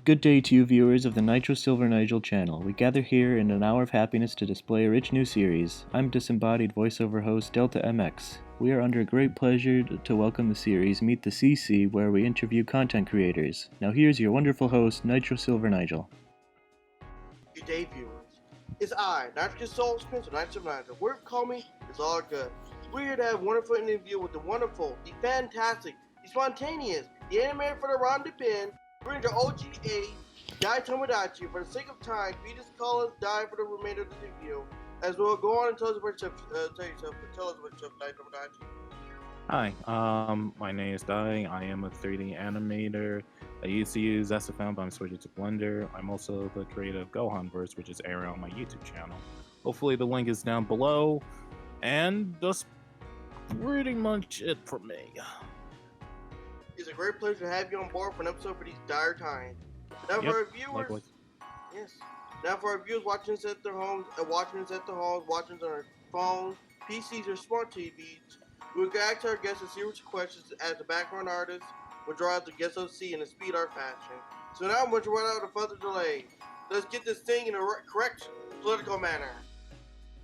Good day to you viewers of the Nitro Silver Nigel channel. We gather here in an hour of happiness to display a rich new series. I'm disembodied voiceover host DeltaMX. We are under great pleasure to welcome the series Meet the CC, where we interview content creators. Now here's your wonderful host, Nitro Silver Nigel. Good day, viewers. It's I, Nitro Soul Spencer, Nitro Nigel. Whatever you call me, it's all good. We're here to have a wonderful interview with the wonderful, the fantastic, the spontaneous, the animator for the Ron Depin. We're into OGA, Daitomodachi. For the sake of time, we just call us Die for the remainder of the interview, as we'll go on and tell us about yourself, Daitomodachi. Hi, my name is Dai. I am a 3D animator. I used to use SFM, but I'm switching to Blender. I'm also the creator of Gohanverse, which is airing on my YouTube channel. Hopefully the link is down below. And that's pretty much it for me. It's a great pleasure to have you on board for an episode for these dire times. Now for our viewers, likewise. yes. Now for our viewers watching us at their homes, watching us on our phones, PCs, or smart TVs, we will ask our guests a series of questions as the background artist will draw out the guest OC in a speed art fashion. So now, much without further delay, let's get this thing in a correct political manner.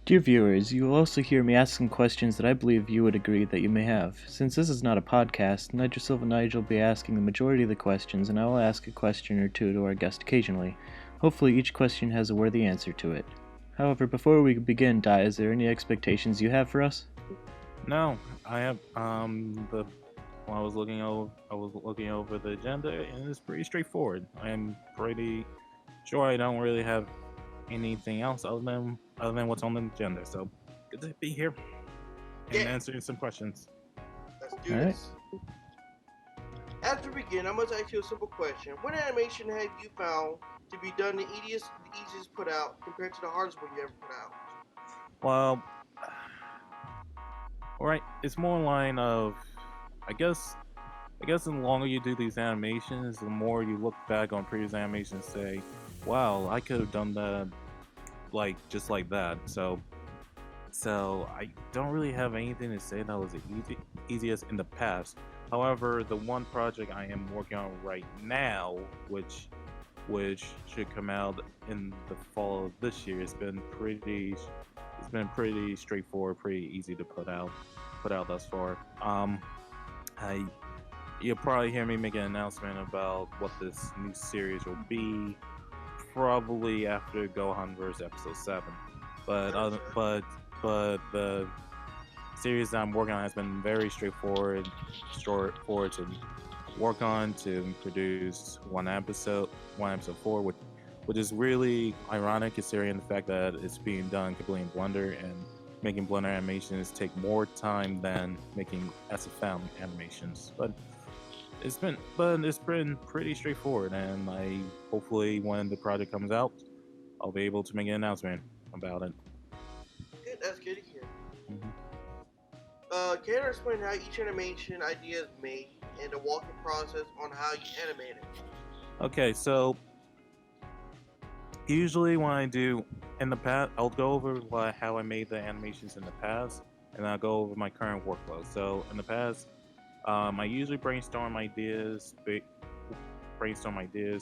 Dear viewers, you will also hear me ask some questions that I believe you would agree that you may have. Since this is not a podcast, Nitro Silver Nigel will be asking the majority of the questions, and I will ask a question or two to our guest occasionally. Hopefully each question has a worthy answer to it. However, before we begin, Dai, is there any expectations you have for us? No, I have when I was looking over the agenda, and it's pretty straightforward. I'm pretty sure I don't really have anything else other than what's on the agenda. So good to be here and answering some questions. Let's do this. As we begin, I must ask you a simple question. What animation have you found to be done the easiest put out compared to the hardest one you ever put out? Well, alright, it's more in line of, I guess the longer you do these animations, the more you look back on previous animations and say, wow, I could have done that just like that. So I don't really have anything to say that was the easiest in the past. However, the one project I am working on right now, which should come out in the fall of this year, it's been pretty straightforward, pretty easy to put out thus far. You'll probably hear me make an announcement about what this new series will be, probably after Gohanverse episode 7. But the series that I'm working on has been very straightforward to work on, to produce one episode 4, which is really ironic considering the fact that it's being done completely in Blender, and making Blender animations take more time than making SFM animations. But it's been pretty straightforward, and hopefully when the project comes out, I'll be able to make an announcement about it. Good, that's good to hear. Can you explain how each animation idea is made and the walking process on how you animate it? Okay, so usually when I do in the past, I'll go over how I made the animations in the past, and I'll go over my current workflow. So in the past, I usually brainstorm ideas,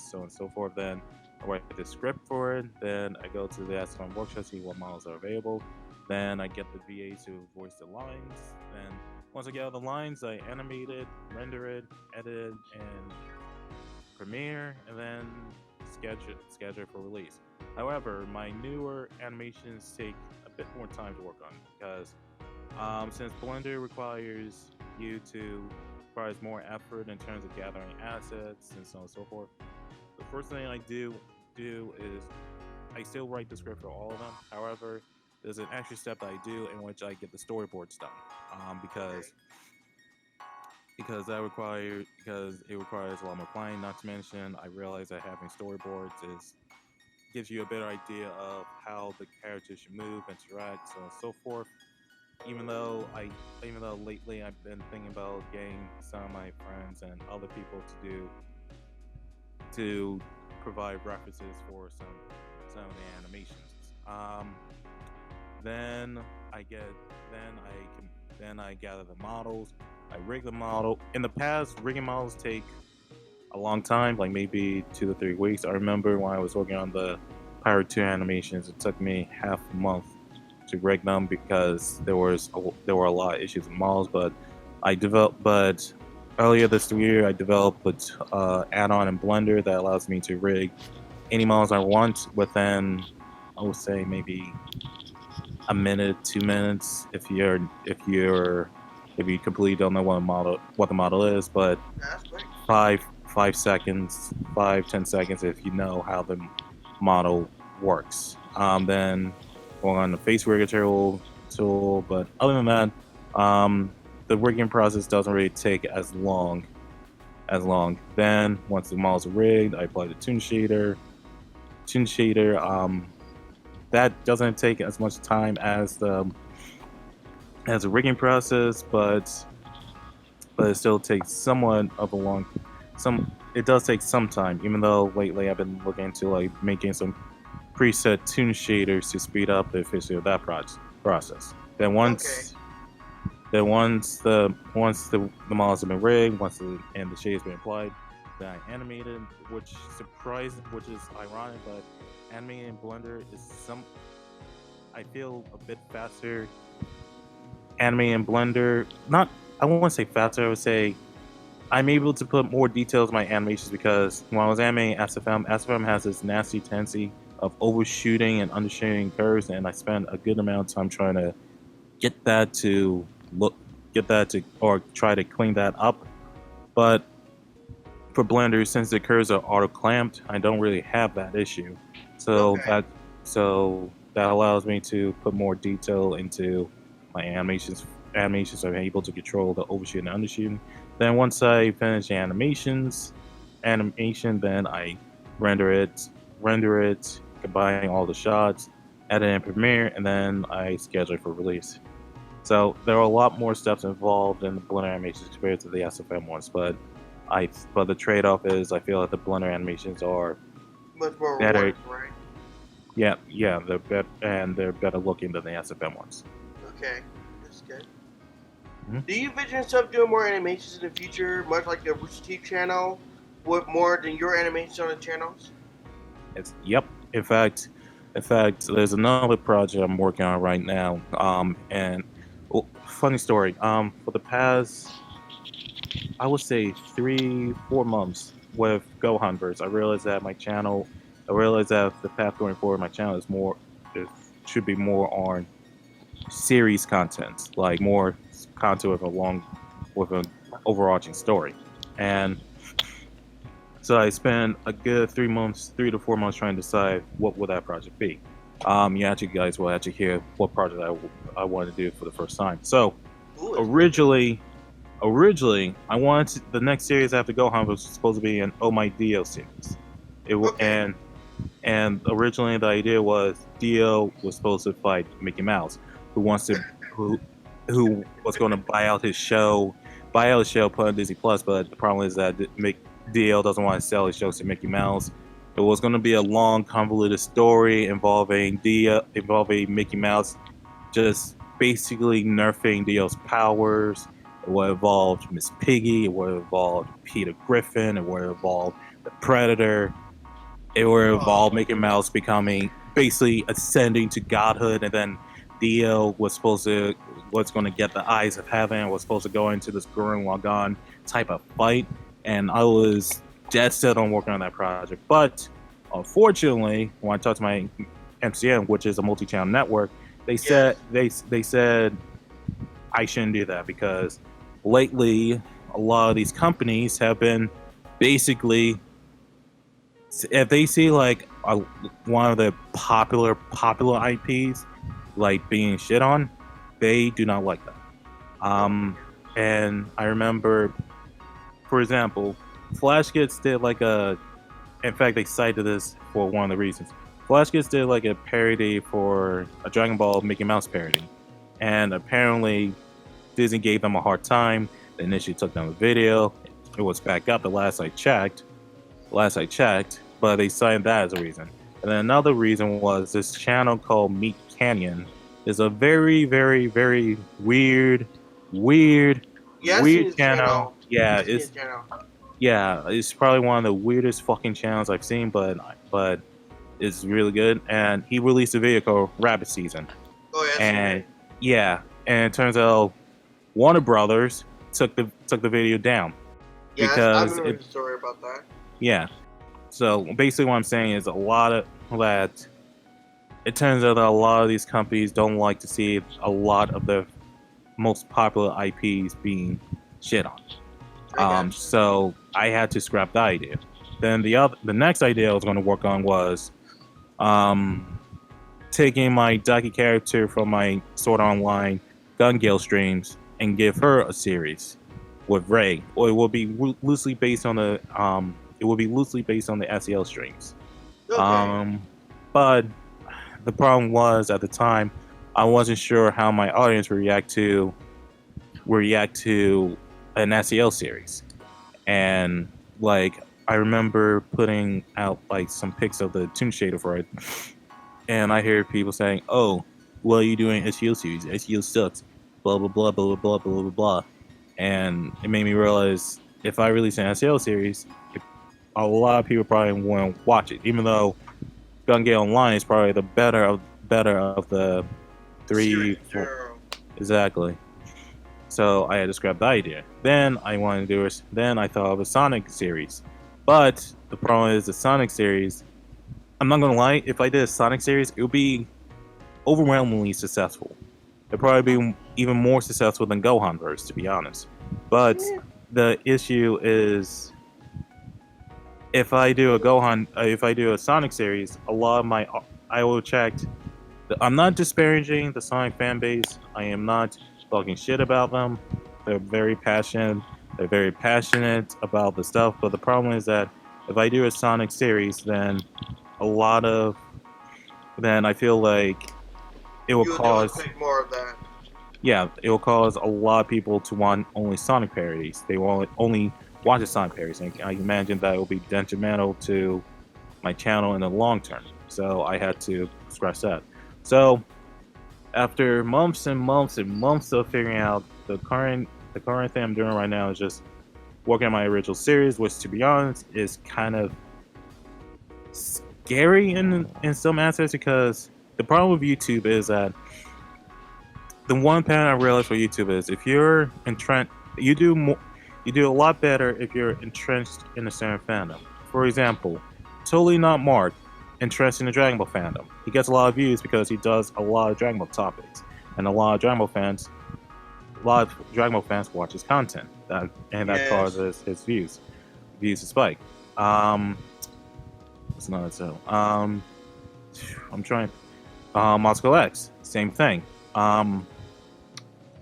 so on and so forth. Then I write the script for it. Then I go to the SFM workshop, see what models are available. Then I get the VAs to voice the lines. Then once I get all the lines, I animate it, render it, edit, and Premiere, and then schedule it for release. However, my newer animations take a bit more time to work on because since Blender requires more effort in terms of gathering assets and so on and so forth, the first thing I do is I still write the script for all of them. However, there's an extra step that I do in which I get the storyboards done, because it requires a lot more planning. Not to mention, I realize that having storyboards gives you a better idea of how the characters should move, interact, so on and so forth. Even though lately I've been thinking about getting some of my friends and other people to provide references for some of the animations. Then I gather the models. I rig the model. In the past, rigging models take a long time, like maybe 2 to 3 weeks. I remember when I was working on the Pirate 2 animations, it took me half a month to rig them because there were a lot of issues with models. But earlier this year, I developed an add-on in Blender that allows me to rig any models I want within, I would say, maybe a minute, 2 minutes, if you completely don't know what the model is, but That's great. 5 seconds, 5-10 seconds if you know how the model works. Then going on the face rigger tool, but other than that, the rigging process doesn't really take as long. Then once the models are rigged, I apply the tune shader. That doesn't take as much time as the rigging process, but it still takes somewhat of a long it does take some time, even though lately I've been looking into like making some preset tune shaders to speed up the efficiency of that process. Then once the models have been rigged, and the shades been applied, then I animated, which is ironic, but animating in Blender is I feel a bit faster. Animating in Blender, I won't say faster, I would say I'm able to put more details in my animations because when I was animating SFM has this nasty tendency of overshooting and undershooting curves, and I spend a good amount of time trying to or try to clean that up. But for Blender, since the curves are auto clamped, I don't really have that issue. So that allows me to put more detail into my animations. So I'm able to control the overshooting and undershooting. Then once I finish the animation, then I render it, combining all the shots, edit in Premiere, and then I schedule it for release. So there are a lot more steps involved in the Blender animations compared to the SFM ones, but the trade-off is I feel that the Blender animations are Much more better. rewarding, right? Yeah, they're better, and they're better looking than the SFM ones. Okay, that's good. Mm-hmm. Do you envision yourself doing more animations in the future, much like the Rooster Teeth channel, with more than your animations on the channels? Yep. In fact, there's another project I'm working on right now. And funny story. For the past, I would say 3-4 months with GoHunverse, I realized that the path going forward, my channel should be more on series content, like more content with an overarching story. And so I spent a good 3 to 4 months trying to decide what would that project be. You guys will actually hear what project I wanted to do for the first time. So originally, I wanted the next series after Gohan was supposed to be an Oh My Dio series. And originally the idea was Dio was supposed to fight Mickey Mouse, who was going to buy out his show, put on Disney Plus. But the problem is that Dio doesn't want to sell his shows to Mickey Mouse. It was going to be a long, convoluted story involving Mickey Mouse just basically nerfing Dio's powers. It would involve Miss Piggy. It would involve Peter Griffin. It would involve the Predator. It would involve Mickey Mouse basically ascending to godhood, and then Dio was going to get the eyes of heaven. Was supposed to go into this Gurren Lagann type of fight, and I was dead set on working on that project. But unfortunately, when I talked to my MCN, which is a multi-channel network, they said I shouldn't do that because lately a lot of these companies have been basically, if they see like one of the popular IPs like being shit on, they do not like that. And I remember, for example, Flash Kids did in fact they cited this for one of the reasons. Flash Kids did like a parody for a Dragon Ball Mickey Mouse parody, and apparently Disney gave them a hard time. They initially took down the video. It was back up the last I checked, but they cited that as a reason. And then another reason was this channel called Meat Canyon is a very, very, very weird channel. Yeah, Yeah, it's probably one of the weirdest fucking channels I've seen, but it's really good. And he released a video called Rabbit Season, Oh, yes, and yeah, and it turns out Warner Brothers took the video down yes, I because remember the story about that. yeah. So basically, what I'm saying is a lot of that. It turns out that a lot of these companies don't like to see a lot of their most popular IPs being shit on. So I had to scrap the idea. Then the next idea I was going to work on was taking my Daki character from my Sword Online Gun Gale streams and give her a series with Ray, or it will be loosely based on the SEL streams. Okay. But the problem was at the time I wasn't sure how my audience would react to an SEL series, and like I remember putting out like some pics of the Toon Shader for it, and I hear people saying, "Oh, what are you doing SEO series? SEO sucks." Blah blah blah blah blah blah blah blah, and it made me realize if I release an SEO series, a lot of people probably won't watch it, even though Gun Gale Online is probably the better of the three. Exactly. So I had to scrap the idea. Then I wanted to do it. Then I thought of a Sonic series, but the problem is the Sonic series. I'm not gonna lie. If I did a Sonic series, it would be overwhelmingly successful. It'd probably be even more successful than Gohanverse, to be honest. But the issue is, if I do a Sonic series, a lot of I will attract. I'm not disparaging the Sonic fan base. I am not talking shit about them. They're very passionate. They're very passionate about the stuff. But the problem is that if I do a Sonic series, then I feel like it will cause more of that. Yeah, it will cause a lot of people to want only Sonic parodies. They will only watch the Sonic parodies, and I imagine that will be detrimental to my channel in the long term. So I had to scratch that. So after months and months and months of figuring out the current thing I'm doing right now is just working on my original series, which to be honest is kind of scary in some aspects, because the problem with YouTube is that the one pattern I realized for YouTube is if you're entrenched, you do a lot better if you're entrenched in a certain fandom. For example, Totally Not Mark, entrenched in the Dragon Ball fandom. He gets a lot of views because he does a lot of Dragon Ball topics, and a lot of Dragon Ball fans watch his content. That causes his views to spike. What's another show? I'm trying. Moscow X, same thing. You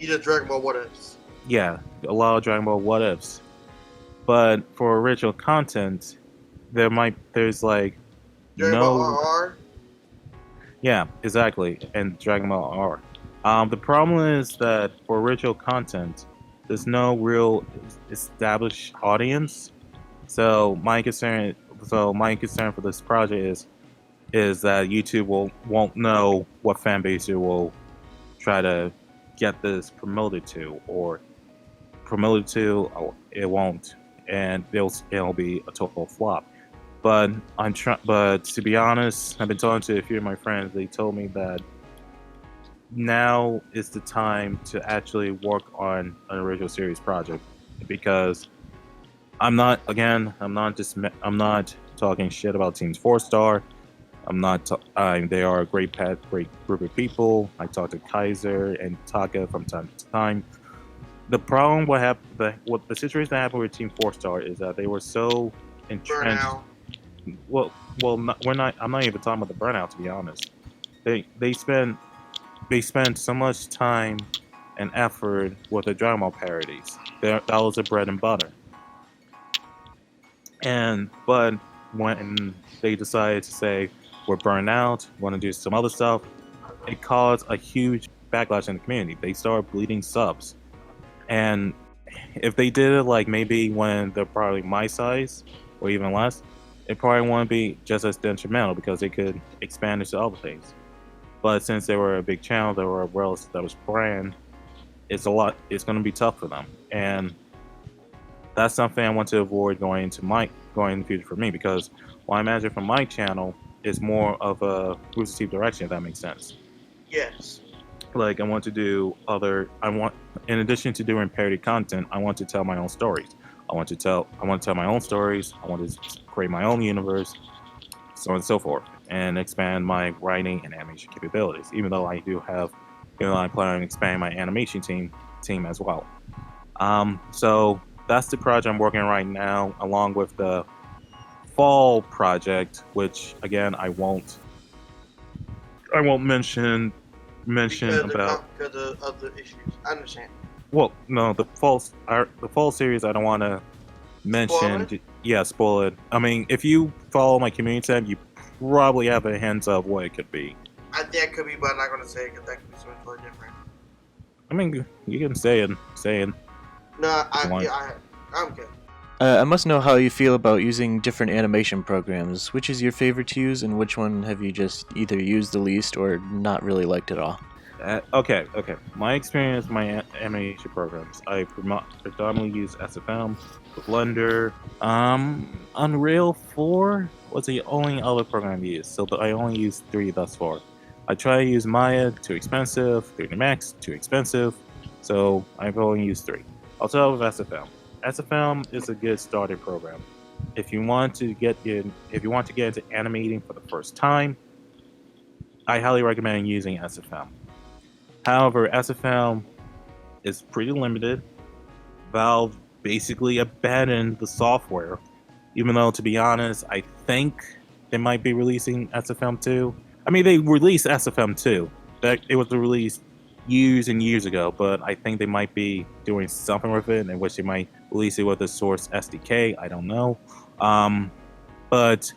just Dragon Ball What Ifs. Yeah, a lot of Dragon Ball What Ifs. But for original content, there's like Dragon Ball RR? Yeah, exactly, and Dragon Ball R. The problem is that for original content, there's no real established audience. So my concern for this project is that YouTube won't know what fan base it will try to get this promoted to, it won't, and it'll be a total flop. But to be honest, I've been talking to a few of my friends. They told me that now is the time to actually work on an original series project, because I'm not talking shit about Teams 4-Star. They are a great group of people. I talk to Kaiser and Taka from time to time. The problem, the situation that happened with Team 4-Star is that they were so entrenched. I'm not even talking about the burnout, to be honest. They spent so much time and effort with the Dragon Ball parodies. That was their bread and butter. But when they decided to say we're burned out, want to do some other stuff, it caused a huge backlash in the community. They started bleeding subs, and if they did it like maybe when they're probably my size or even less, it probably wouldn't be just as detrimental because they could expand into other things. But since they were a big channel, they were a well-established brand, it's going to be tough for them, and that's something I want to avoid going in the future for me, because what I imagine from my channel is more of a Rooster Teeth direction, if that makes sense. Yes. Like I want to do in addition to doing parody content, I want to tell my own stories. I want to tell my own stories. I want to create my own universe, so on and so forth, and expand my writing and animation capabilities. Even though I plan on expanding my animation team as well. So that's the project I'm working on right now, along with the fall project, which again I won't mention about. Because of other issues. I understand. Well, no, the fall series I don't want to mention. Yeah, spoil it. I mean, if you follow my community tab, you probably have a hint of what it could be. I think it could be, but I'm not going to say it because that could be something totally different. I mean, you can say it. No, I'm good. I must know how you feel about using different animation programs. Which is your favorite to use, and which one have you just either used the least or not really liked at all? Okay. My experience with my animation programs, I predominantly use SFM, Blender, Unreal 4 was the only other program I used, so I only used 3 thus far. I try to use Maya, too expensive, DeltaMX, too expensive, so I've only used 3. I'll start with SFM. SFM is a good starting program. If you want to get into animating for the first time, I highly recommend using SFM. However, SFM is pretty limited. Valve basically abandoned the software, even though, to be honest, I think they might be releasing SFM 2. I mean, they released SFM 2. It was released years and years ago, but I think they might be doing something with it, in which they might release it with a Source SDK. I don't know. But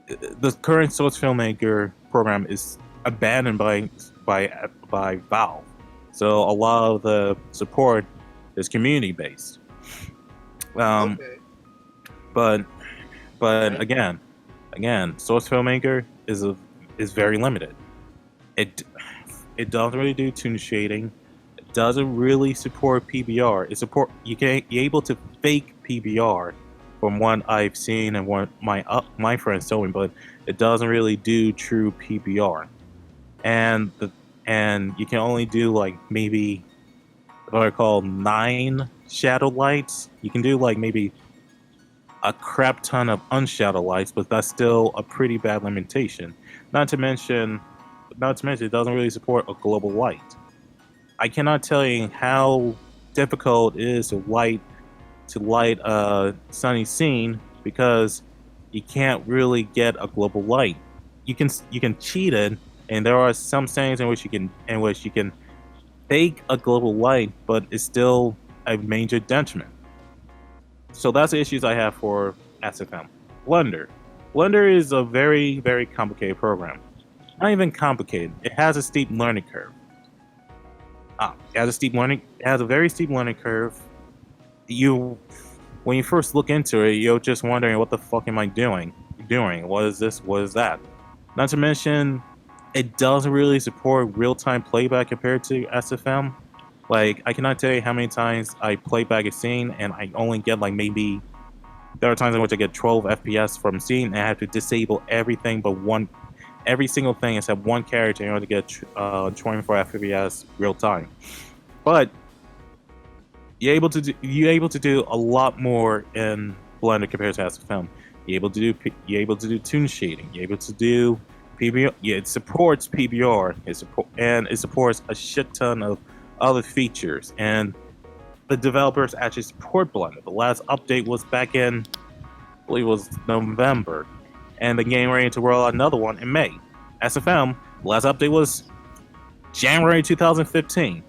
the current Source Filmmaker program is abandoned by Valve, so a lot of the support is community based. Okay. But again, Source Filmmaker is very limited. It doesn't really do tune shading. It doesn't really support PBR. You're able to fake PBR from what I've seen and what my friends told me, but it doesn't really do true PBR. And you can only do like maybe what I call 9 shadow lights. You can do like maybe a crap ton of unshadow lights, but that's still a pretty bad limitation. Not to mention it doesn't really support a global light. I cannot tell you how difficult it is to light a sunny scene, because you can't really get a global light. You can cheat it, and there are some settings in which you can fake a global light, but it's still a major detriment. So that's the issues I have for SFM. Blender is a very, very complicated program. Not even complicated. It has a steep learning curve. It has a very steep learning curve. When you first look into it, you're just wondering, what the fuck am I doing? What is this? What is that? Not to mention, it doesn't really support real-time playback compared to SFM. Like, I cannot tell you how many times I play back a scene and I only get like maybe. There are times in which I get 12 FPS from a scene, and I have to disable everything but every single thing except one character in order to get 24 FPS real time. But you're able to do a lot more in Blender compared to SFM. You're able to do tune shading. You're able to do PBR. Yeah, it supports PBR. It supports a shit ton of other features. And the developers actually support Blender. The last update was back in, I believe it was November, and they're getting ready to roll out another one in May. SFM, the last update was January 2015.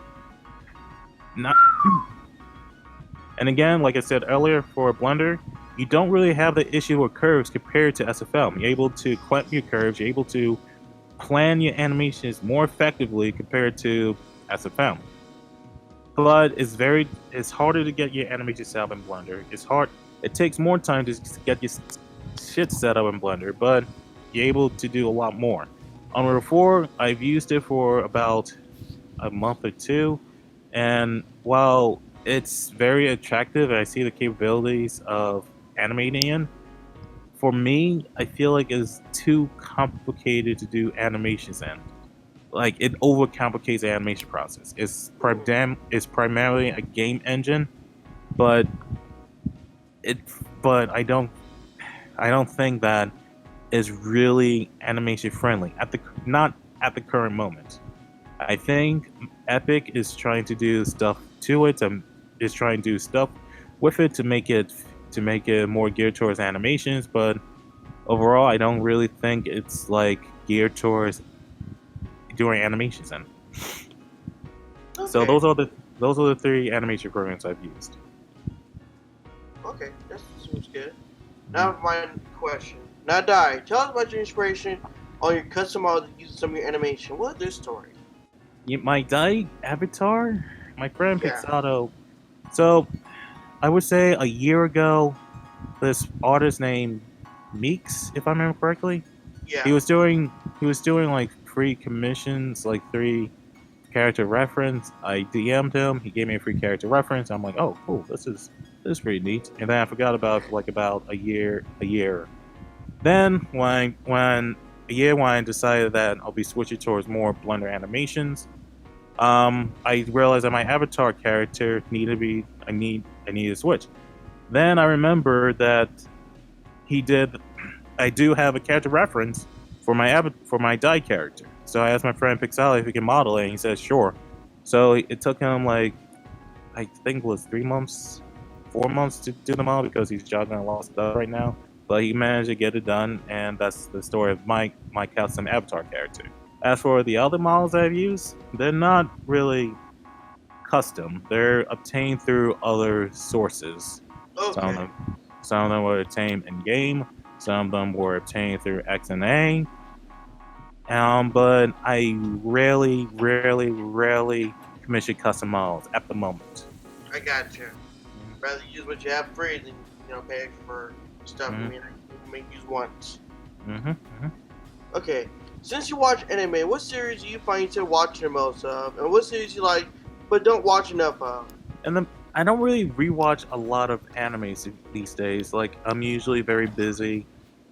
And again, like I said earlier, for Blender, you don't really have the issue with curves compared to SFM. You're able to clamp your curves, you're able to plan your animations more effectively compared to SFM. But it's harder to get your animation set up in Blender. It's hard. It takes more time to get your shit set up in Blender, but you're able to do a lot more. Unreal 4, I've used it for about a month or 2, and while it's very attractive. And I see the capabilities of animating in. For me, I feel like it's too complicated to do animations in. Like it overcomplicates the animation process. It's primarily a game engine, but it but I don't think that is really animation friendly at the not at the current moment. I think Epic is trying to do stuff to it and is trying to do stuff with it to make it more geared towards animations, but overall I don't really think it's like geared towards doing animations in. So Okay. those are the three animation programs I've used. Okay, that seems good. Now my question. Now, Dai, tell us about your inspiration on your custom model that uses some of your animation. What is this story? My Dai avatar, my friend Yeah. Pixado. So I would say a year ago, this artist named Meeks, if I remember correctly, Yeah. he was doing like free commissions, like 3 character reference. I DM'd him. He gave me a free character reference. I'm like, oh, cool. This is pretty neat. And then I forgot about it for like about a year. Then when I decided that I'll be switching towards more Blender animations, I realized that my avatar character I need to switch. Then I remember that he did. I do have a character reference for my Dai character. So I asked my friend Pixel if he can model it, and he said sure. So it took him like I think it was 3 months, 4 months to do the model because he's jogging a lot of stuff right now. But he managed to get it done, and that's the story of my custom avatar character. As for the other models I've used, they're not really custom. They're obtained through other sources. Some of Okay. them, some of them were obtained in game. Some of them were obtained through XNA. But I rarely commission custom models at the moment. I got you. Rather use what you have free than pay for stuff. Mhm. I mean, you can make use once. Mm-hmm. Okay. Since you watch anime, what series do you find yourself watching the most of, and what series you like but don't watch enough of? And then I don't really rewatch a lot of animes these days. Like I'm usually very busy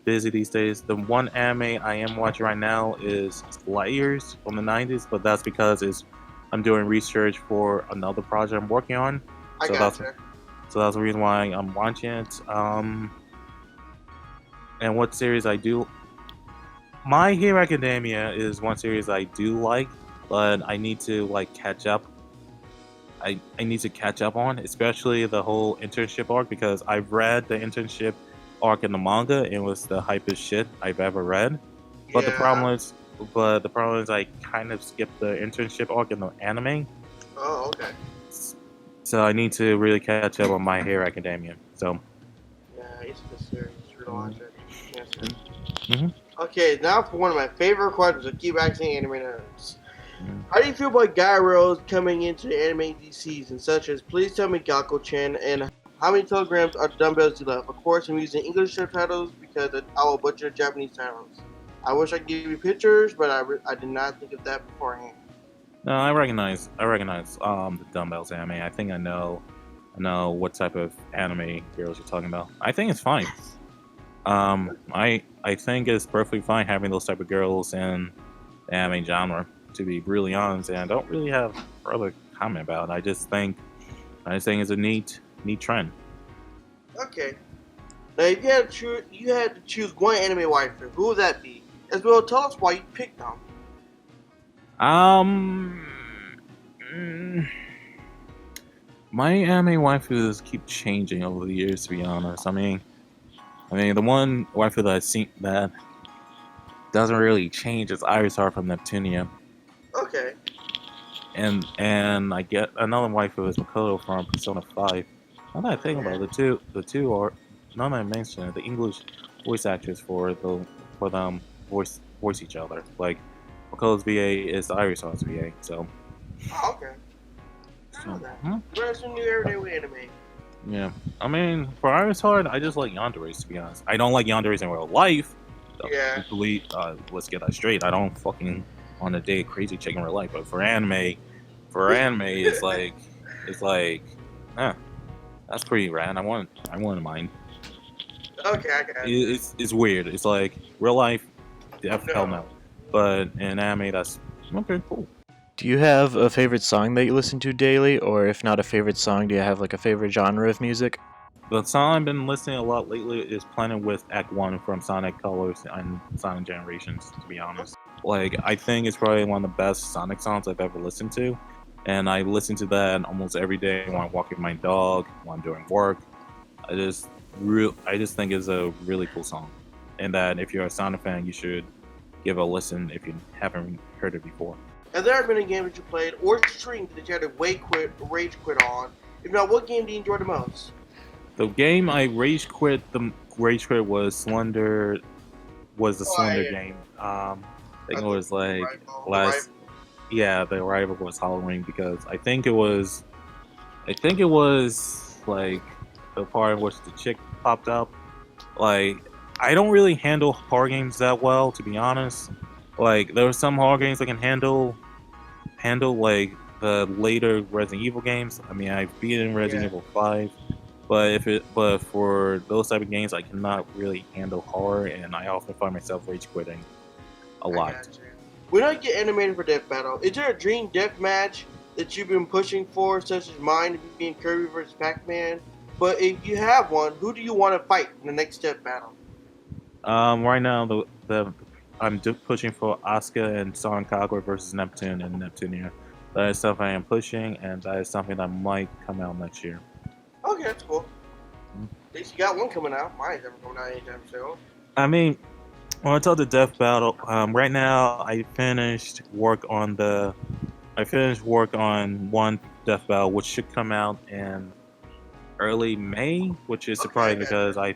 these days. The one anime I am watching right now is Light Years from the 90s, but that's because I'm doing research for another project I'm working on. I So got you. so that's the reason why I'm watching it. And what series I do? My Hero Academia is one series I do like, but I need to like catch up. I need to catch up on, especially the whole internship arc because I've read the internship arc in the manga and it was the hypest shit I've ever read. But the Yeah. problem is I kind of skipped the internship arc in the anime. Oh, okay. So I need to really catch up on My Hero Academia. So Yeah, it's a good series. You should watch it. Yes, sir. Mhm. Okay, now for one of my favorite questions. I keep asking anime nerds. Mhm. How do you feel about gyros coming into the anime this season, such as Please Tell Me Gakko-chan and how many kilograms are dumbbells you left? Of course, I'm using English subtitles because I will butcher Japanese titles. I wish I could give you pictures, but I did not think of that beforehand. No, I recognize the dumbbells anime. I think I know what type of anime girls you're talking about. I think it's fine. I think it's perfectly fine having those type of girls in the anime genre. To be really honest, and I don't really have further comment about it. I just think it's a neat trend. Okay. Now, if you had to choose one anime waifu, who would that be? As well, tell us why you picked them. Um, mm, my anime waifus keep changing over the years. To be honest, I mean, the one waifu that I've seen that doesn't really change is Irisar from Neptunia, Okay. and I get another waifu is Makoto from Persona 5. Now that I think about it, the two are none I mentioned the English voice actors for them voice each other. Like Makoto's VA is Irisar's VA, so. Oh, okay. I know that. Hmm? Learn some new everyday with anime. Yeah, I mean, for Iris Hard, I just like yanderes, to be honest. I don't like yanderes in real life. Yeah. Let's get that straight. I don't fucking on a day crazy chick in real life. But for anime, it's like Yeah, that's pretty rad. I want mine. Okay, I got it. It's weird. It's like real life, hell No. no. But in anime, that's okay, cool. Do you have a favorite song that you listen to daily, or if not a favorite song, do you have like a favorite genre of music? The song I've been listening a lot lately is Planet with Act 1 from Sonic Colors and Sonic Generations, to be honest. Like, I think it's probably one of the best Sonic songs I've ever listened to. And I listen to that almost every day when I'm walking my dog, when I'm doing work. I just think it's a really cool song. And that if you're a Sonic fan, you should give it a listen if you haven't heard it before. Has there been a game that you played or streamed that you had to rage quit on? If not, what game do you enjoy the most? The game I rage quit was Slender, was the Slender game. I think it was like last, yeah, the Arrival was Halloween because I think it was like the part in which the chick popped up. Like, I don't really handle horror games that well, to be honest. Like, there are some horror games I can handle like the later Resident Evil games. I mean, I've beaten Resident Evil 5, but for those type of games, I cannot really handle horror, and I often find myself rage quitting a lot. When I get animated for Death Battle, is there a dream death match that you've been pushing for, such as mine being Kirby vs. Pac-Man? But if you have one, who do you want to fight in the next Death Battle? Right now, I'm pushing for Asuka and Son Kagura versus Neptune and Neptunia. That is something I am pushing, and that is something that might come out next year. Okay, that's cool. At least you got one coming out. Mine's never coming out anytime soon. I mean, when I talk the Death Battle, right now I finished work on one Death Battle, which should come out in early May, which is surprising because I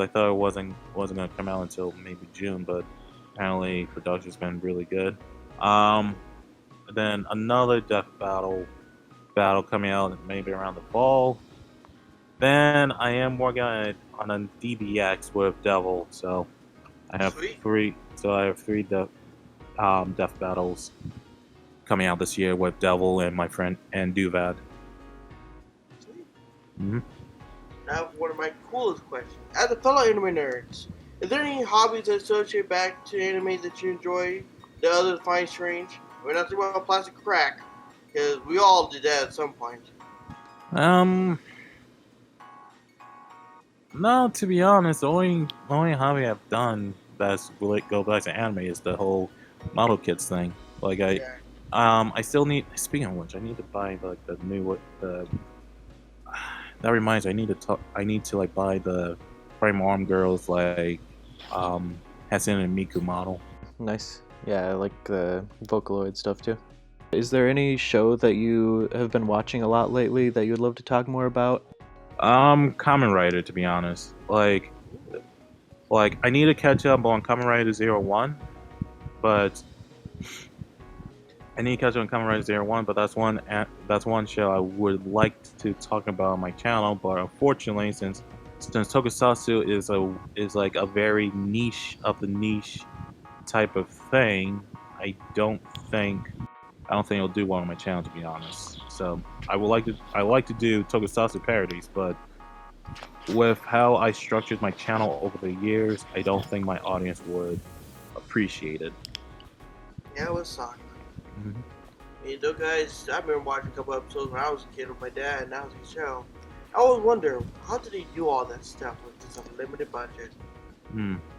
thought it wasn't gonna come out until maybe June, but apparently production's been really good. Then another Death Battle coming out maybe around the fall. Then I am working on a DBX with Devil, so I have three Death Battles coming out this year with Devil and my friend and Duvad. Mm-hmm. Now, one of my coolest questions. As a fellow anime nerds, is there any hobbies that associate back to anime that you enjoy that others find strange? We're not talking about plastic crack, because we all did that at some point. No, to be honest, the only hobby I've done that's really go back to anime is the whole model kits thing. Like I still need. Speaking of which, I need to buy like the new That reminds me, I need to like buy the Prime Arm Girls like Hatsune and Miku model. Nice. Yeah, I like the Vocaloid stuff too. Is there any show that you have been watching a lot lately that you'd love to talk more about? Kamen Rider, to be honest. Like I need to catch up on Kamen Rider 01, but I need to catch up on Kamen Rider 01, but that's one show I would like to talk about on my channel, but unfortunately, since Tokusatsu is like a very niche of the niche type of thing, I don't think it'll do well on my channel, to be honest. So I like to do Tokusatsu parodies, but with how I structured my channel over the years, I don't think my audience would appreciate it. Yeah, it was suck. You know, guys, I remember watching a couple episodes when I was a kid with my dad, and that was a show. I always wonder, how did he do all that stuff with just a limited budget?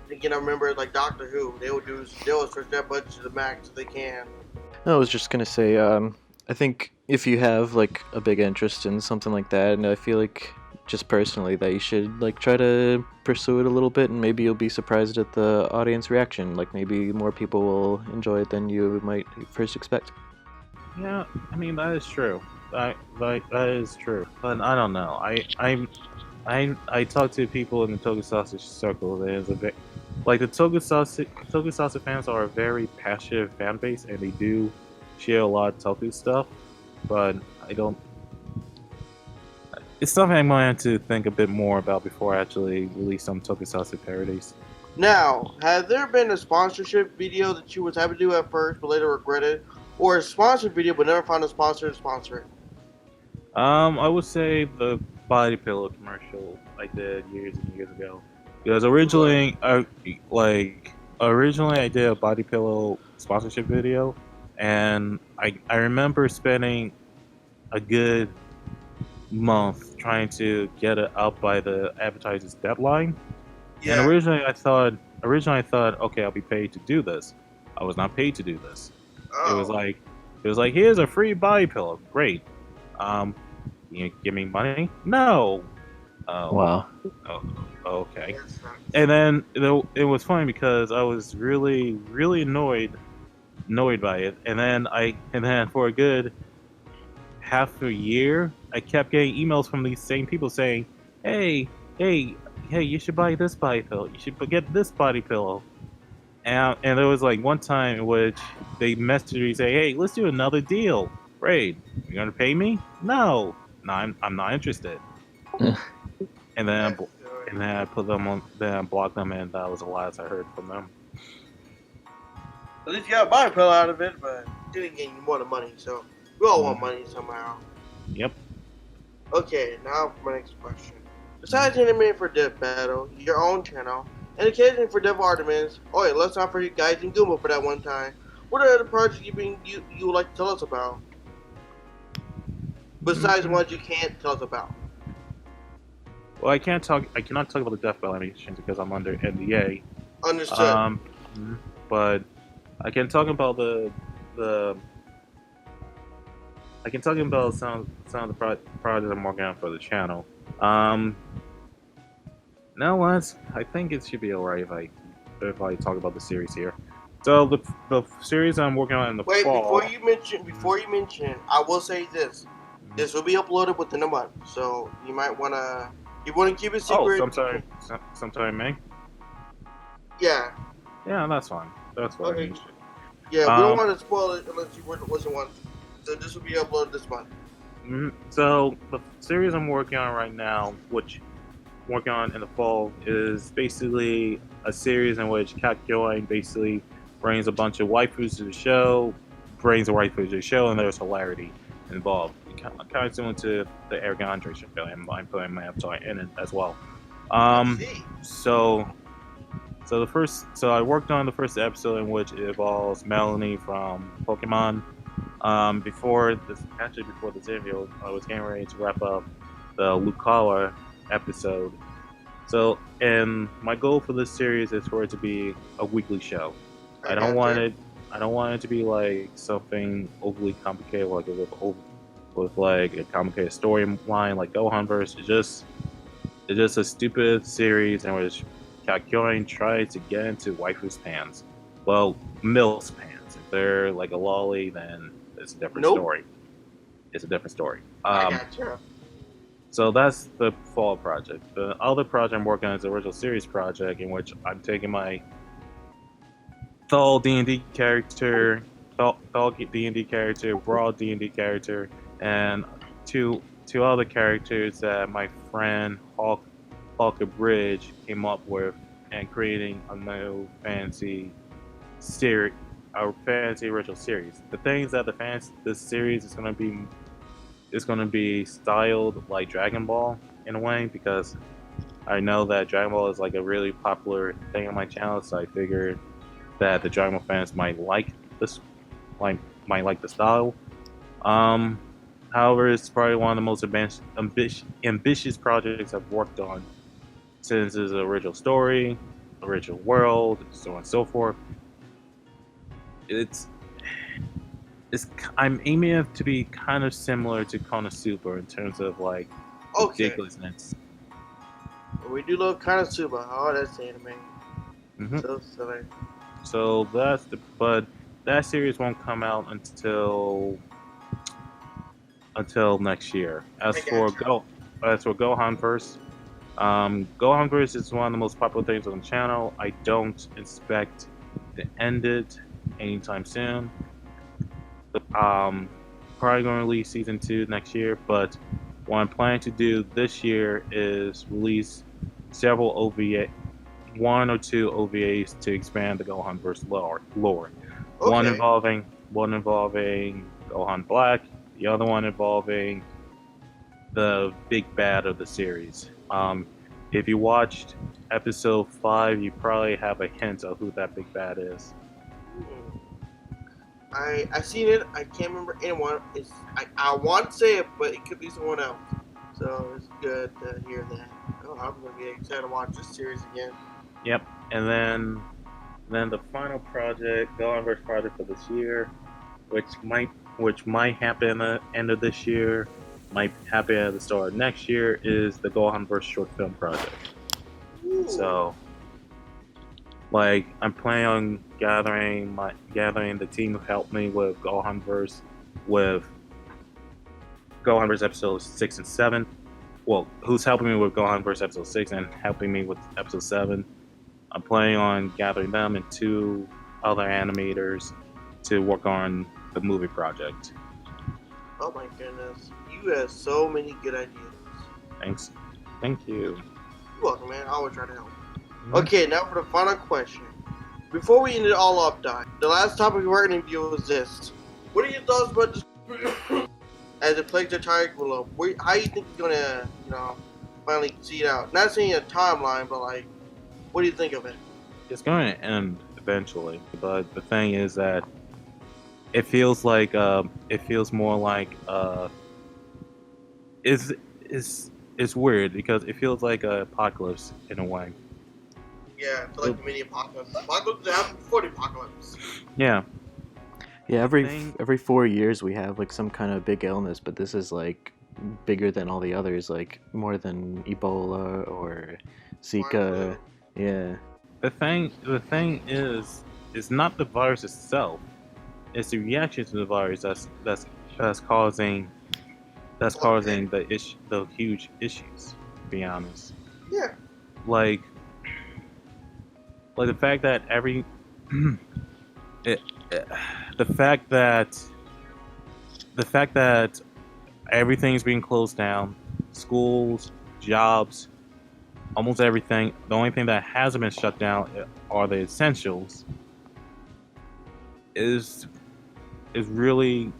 Again, I remember like Doctor Who, they would stretch that budget to the max if they can. I was just gonna say, I think if you have like a big interest in something like that, and I feel like just personally that you should like try to pursue it a little bit, and maybe you'll be surprised at the audience reaction. Like maybe more people will enjoy it than you might first expect. Yeah, I mean that is true. That is true. But I don't know. I talk to people in the Tokusatsu circle. There's a bit like the Tokusatsu fans are a very passionate fan base, and they do share a lot of Toku stuff. But I don't. It's something I'm going to have to think a bit more about before I actually release some Tokusatsu parodies. Now, has there been a sponsorship video that you was happy to do at first but later regretted, or a sponsored video but never found a sponsor to sponsor it? I would say the body pillow commercial I did years and years ago. Because originally I did a body pillow sponsorship video, and I remember spending a good month trying to get it out by the advertiser's deadline. And Yeah. originally I thought, okay, I'll be paid to do this. I was not paid to do this. It was Oh. like here's a free body pillow. Great. Um, you give me money? No. Oh, Wow. oh, okay. That sucks. And then it was funny because I was really, really annoyed by it. And then for a good half a year, I kept getting emails from these same people saying, "Hey, hey, hey, you should buy this body pillow. You should get this body pillow." And there was like one time in which they messaged me say, "Hey, let's do another deal. Great. You gonna pay me? No, no, I'm not interested." And then That's good. and then I put them on, then I blocked them, and that was the last I heard from them. At least you got a body pillow out of it, but it didn't get you more than money. So we all want Mhm. money somehow. Yep. Okay, now for my next question. Besides anime for Death Battle, your own channel, and occasionally for Dev Artemis, oh yeah, let's not forget Guys and Goomba for that one time. What are the projects you would like to tell us about? Besides the ones you can't tell us about. Well, I cannot talk about the Death Battle animations because I'm under NDA. Understood. But I can talk about the I can talk about some of the projects I'm working on for the channel. Now what? I think it should be alright if I talk about the series here. So the series I'm working on in the Wait, fall. before you mention, I will say this. This will be uploaded within a month, so you might wanna keep it Oh, secret. sometime in May. Yeah. Yeah, that's fine. That's fine. Okay. Yeah, we don't Um, want to spoil it unless you wasn't one. So this will be uploaded this month. So the series I'm working on right now, which I'm working on in the fall, is basically a series in which Kat Kyoin basically brings a bunch of waifus to the show, and there's hilarity involved. Kind of similar to the Eric Andre show. I'm putting my avatar in it as well. I see. So I worked on the first episode in which it involves Melanie from Pokemon. Before this interview, I was getting ready to wrap up the Lucawa episode. So, and my goal for this series is for it to be a weekly show. I don't want it to be like something overly complicated, like with like a complicated storyline like Gohanverse. It's just a stupid series in which Kakyoin tries to get into waifu's pants. Well, Mil's pants. If they're like a lolly, then it's a different story. It's a different story. I gotcha. So that's the fall project. The other project I'm working on is the original series project, in which I'm taking my Thal D&D character, Brawl D&D character, and two other characters that my friend Hawker Bridge came up with, and creating a new fantasy series, a fantasy original series. The things that this series is gonna be styled like Dragon Ball in a way, because I know that Dragon Ball is like a really popular thing on my channel, so I figured that the Dragon Ball fans might like this, might like the style. However, it's probably one of the most ambitious projects I've worked on since its original story, original world, so on and so forth. I'm aiming it to be kind of similar to Konosuba in terms of like ridiculousness. We do love Konosuba. Oh, that's anime. Mm-hmm. So silly. So but that series won't come out until next year. As for Gohanverse, Gohanverse is one of the most popular things on the channel. I don't expect to end it anytime soon. Probably going to release season 2 next year, but what I'm planning to do this year is release several one or two OVAs to expand the Gohanverse lore. Okay. One involving Gohan Black, the other one involving the big bad of the series. If you watched episode 5, you probably have a hint of who that big bad is. Hmm. I seen it. I can't remember anyone. I want to say it, but it could be someone else. So it's good to hear that. Oh, I'm gonna be excited to watch this series again. Yep, and then the final project, Gohanverse project for this year, which might happen at the end of this year, might happen at the start of next year, is the Gohanverse short film project. Ooh. So, like, I'm planning on gathering the team who helped me with Gohanverse episodes 6 and 7. Well, who's helping me with Gohanverse episode 6 and helping me with episode 7. I'm planning on gathering them and 2 other animators to work on the movie project. Oh my goodness, you have so many good ideas. Thanks. Thank you. You're welcome, man. I always try to help. Okay, now for the final question. Before we end it all up, Doc, the last topic of our interview was this. What are your thoughts about this as it plagues the entire globe? How do you think it's gonna, finally see it out? Not saying a timeline, but like, what do you think of it? It's going to end eventually, but the thing is that it feels more like it's weird because it feels like an apocalypse in a way. Yeah, it's like the mini apocalypse. Apocalypse happened before the apocalypse. Yeah. Yeah, every 4 years we have like some kind of big illness, but this is like bigger than all the others, like more than Ebola or Zika. Yeah. The thing is not the virus itself. It's the reaction to the virus that's causing the huge issues. To be honest. Yeah. Like the fact that the fact that everything's being closed down, schools, jobs, almost everything. The only thing that hasn't been shut down are the essentials. Is really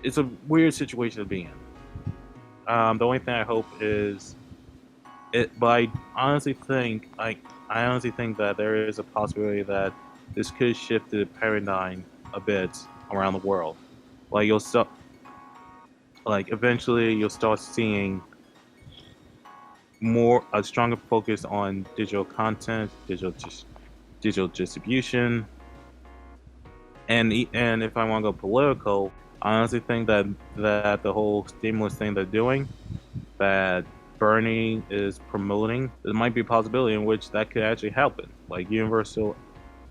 it's a weird situation to be in. The only thing I hope is it. But I honestly think that there is a possibility that this could shift the paradigm a bit around the world. Like eventually you'll start seeing a stronger focus on digital content, digital distribution, and if I want to go political, I honestly think that the whole stimulus thing they're doing, that Bernie is promoting, there might be a possibility in which that could actually happen. Like universal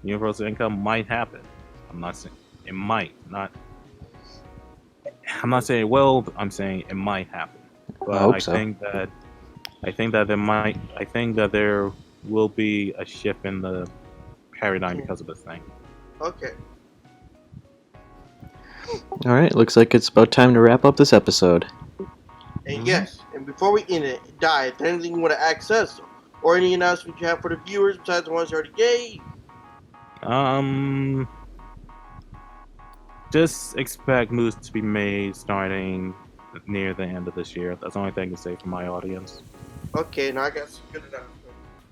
income might happen. I'm not saying it might not. I'm not saying it will. I'm saying it might happen. But I hope so. I think that there will be a shift in the paradigm because of this thing. Okay. All right, looks like it's about time to wrap up this episode. And yes, and before we end it, is there anything you want to access or any announcements you have for the viewers besides the ones you already gave? Just expect moves to be made starting near the end of this year. That's the only thing I can say for my audience. Okay, now I got some good announcements.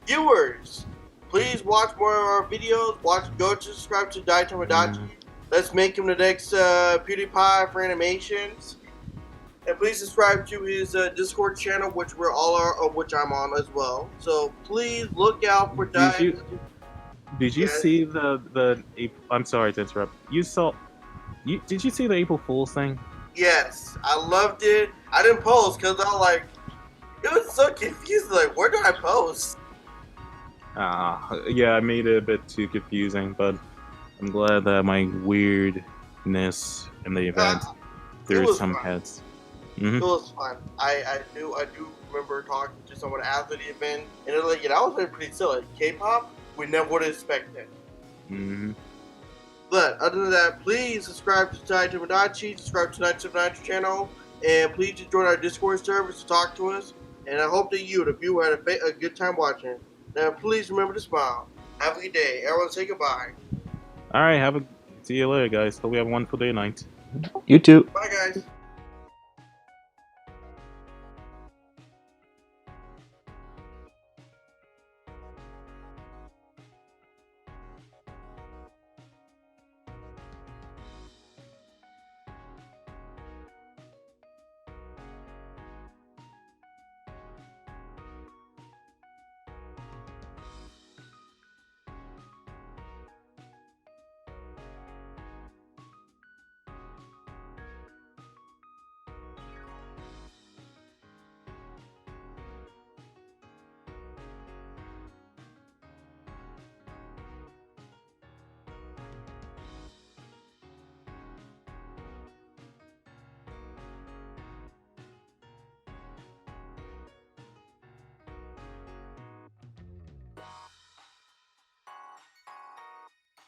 Viewers, please watch more of our videos. Go to subscribe to Daitomodachi. Let's make him the next PewDiePie for animations. And please subscribe to his Discord channel, which which I'm on as well. So please look out for Did you see the? I'm sorry to interrupt. Did you see the April Fool's thing? Yes, I loved it. I didn't post because I was like, it was so confusing. Like, where do I post? Yeah, I made it a bit too confusing, but I'm glad that my weirdness in the event threw some heads. Mm-hmm. It was fun. I do remember talking to someone after the event, and they're like, that was pretty silly. K-pop, we never would have expected. Mm-hmm. But other than that, please subscribe to Daitomodachi, subscribe to 979 channel, and please just join our Discord server to talk to us. And I hope that the viewer, had a good time watching. Now, please remember to smile. Have a good day. Everyone say goodbye. All right, see you later, guys. Hope you have a wonderful day and night. You too. Bye, guys.